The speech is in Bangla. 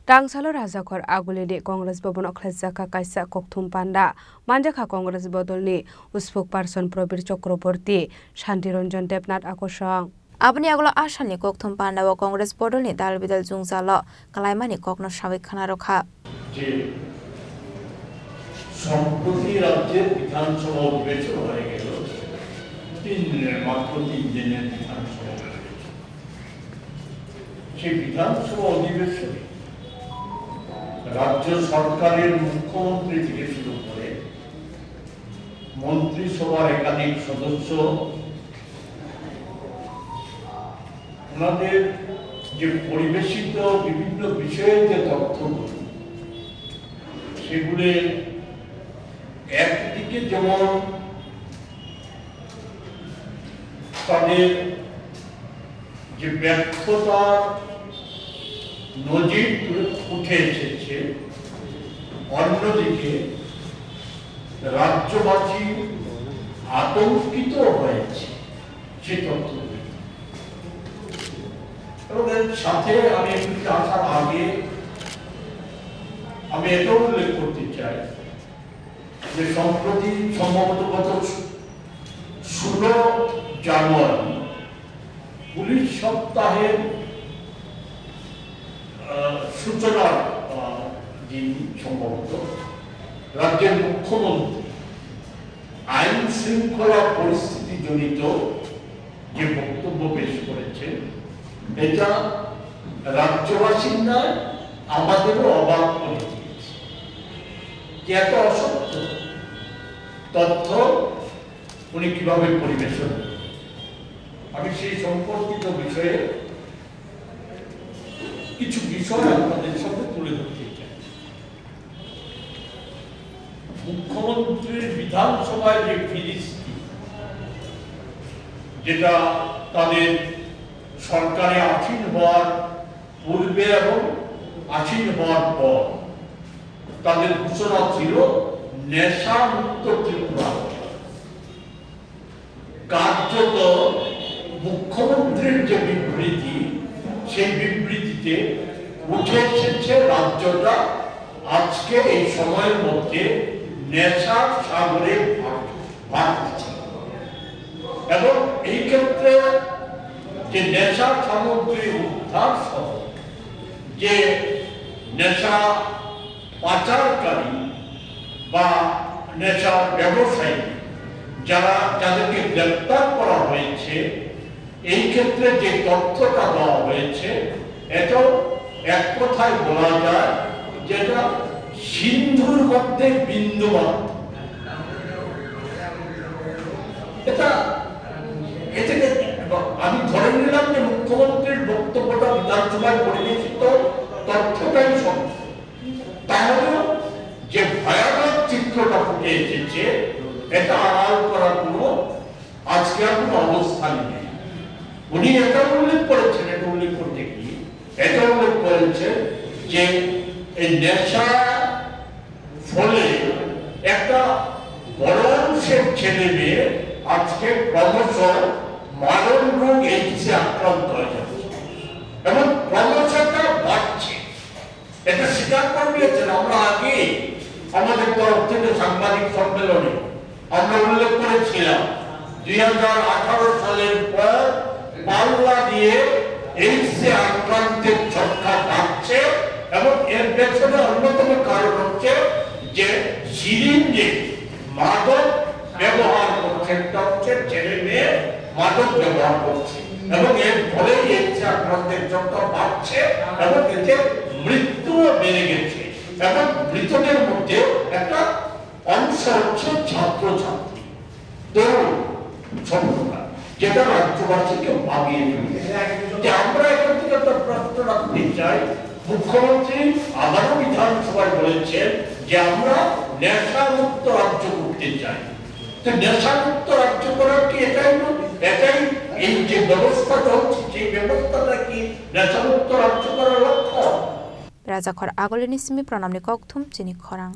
Tangsalo Rajakor Agulede Congress Bobon Okhlajaka Kaisa Kokthum Panda Manjakha Congress Bodolni Uspok Person Probir Chakraborty Shantiranjan Debnath Akosang Abni agolo ashalni kokthum panda o Congress Bodolni dalbidal jungzalo kalaimani kokno sawik khana rokha যে সম্প্রতি রাজ্যের বিধানসভা অধিবেশন হয়ে গেল মাত্র 3 দিনের বিধানসভা সেই বিধানসভা অধিবেশনে রাজ্য সরকারের মুখ্যমন্ত্রী থেকে শুরু করে মন্ত্রিসভার একাধিক সদস্য ওনাদের যে পরিবেশিত বিভিন্ন বিষয়ে যে তথ্যগুলো সেগুলো একদিকে যেমন তাদের যে ব্যর্থতার নজির উঠে এসেছে, অন্যদিকে রাজ্যবাসী আতঙ্কিত হয়েছে সে তথ্যগুলি। এবং এর সাথে আমি এগুলিতে আসার আগে আমি এটাও উল্লেখ করতে চাই যে সম্প্রতি সম্ভবত গত 16 জানুয়ারি পুলিশ সপ্তাহের সূচনার দিন সম্ভবত রাজ্যের মুখ্যমন্ত্রী আইন শৃঙ্খলা পরিস্থিতি জনিত যে বক্তব্য পেশ করেছেন এটা রাজ্যবাসীর নয় আমাদেরও অবাক করে দিয়েছে যে এত অসত্য তথ্য উনি কিভাবে পরিবেশন। আমি সেই সম্পর্কিত বিষয়ে কিছু বিষয় আপনাদের সাথে তুলে ধরতে চাই। মুখ্যমন্ত্রীর বিধানসভায় যে ফিরিস্তি, যেটা তাদের সরকারে আসীন হওয়ার পূর্বে এবং আসীন হওয়ার পর তাদের ঘোষণা ছিল নেশা মুক্ত ত্রিপুরা। কার্যত মুখ্যমন্ত্রীর যে বিবৃতি, সেই বিবৃতিতে উঠে এসেছে রাজ্যটা আজকে এই সময়ের মধ্যে নেশার সাগরে ভাসছে এবং এই ক্ষেত্রে যে নেশা সামগ্রী উদ্ধার সহ যে নেশা পাচারকারী বা নেশার ব্যবসায়ী যাদেরকে গ্রেপ্তার করা হয়েছে, এই ক্ষেত্রে যে তথ্যটা দেওয়া হয়েছে এটাও এক কথায় বলা যায় যেটা সিন্ধুর মধ্যে বিন্দুমাত্র। এটাকে আমি ধরে নিলাম যে মুখ্যমন্ত্রীর বক্তব্যটা বিধানসভায় পরিবেশিত তথ্যটাই সত্য, তাহলেও যে ভয়ানক চিত্রটা ফুটে এসেছে এটা আড়াল করার কোনো আজকে আর কোনো অবস্থান নেই। উনি এটা উল্লেখ করেছেন, এটা উল্লেখ করতে গিয়ে এটা উল্লেখ করেছেন যে এই নেশা ফলে একটা বড় অংশের ছেলে মেয়ে আজকে ক্রমশ মারণ রোগ এইডসে আক্রান্ত হয়ে যাচ্ছে এবং ক্রমশটা বাড়ছে। এটা স্বীকার করে নিয়েছেন। আমরা আগে আমাদের তরফ থেকে সাংবাদিক সম্মেলনে আমরা উল্লেখ করেছিলাম 2018 সালের পর পাল্লা দিয়ে এইডসে আক্রান্তের সংখ্যা বাড়ছে এবং এর পেছনে অন্যতম কারণ হচ্ছে যে সিরিঞ্জে মাদক ব্যবহার করছে, ছেলে মেয়ে মাদক ব্যবহার করছে এবং এর ফলে এইডসে আক্রান্তের সংখ্যা বাড়ছে এবং এতে মৃত্যুও বেড়ে গেছে এবং মৃতদের মধ্যে একটা অংশ হচ্ছে ছাত্রছাত্রী, তরুণ সম্প্রদায়, যেটা রাজ্যবাসীকে ভাবিয়ে তুলছে। আমরা এখান থেকে একটা প্রশ্ন রাখতে চাই, মুখ্যমন্ত্রী আবারও বিধানসভায় বলেছেন যে আমরা নেশামুক্ত রাজ্য করতে চাই। তো নেশামুক্ত রাজ্য করার কি এটাই এই যে ব্যবস্থা চলছে সেই ব্যবস্থাটা কি নেশামুক্ত রাজ্য করার লক্ষ্য? Rajakor Aguleni Simi Pranamni Kokthum Chini Khorang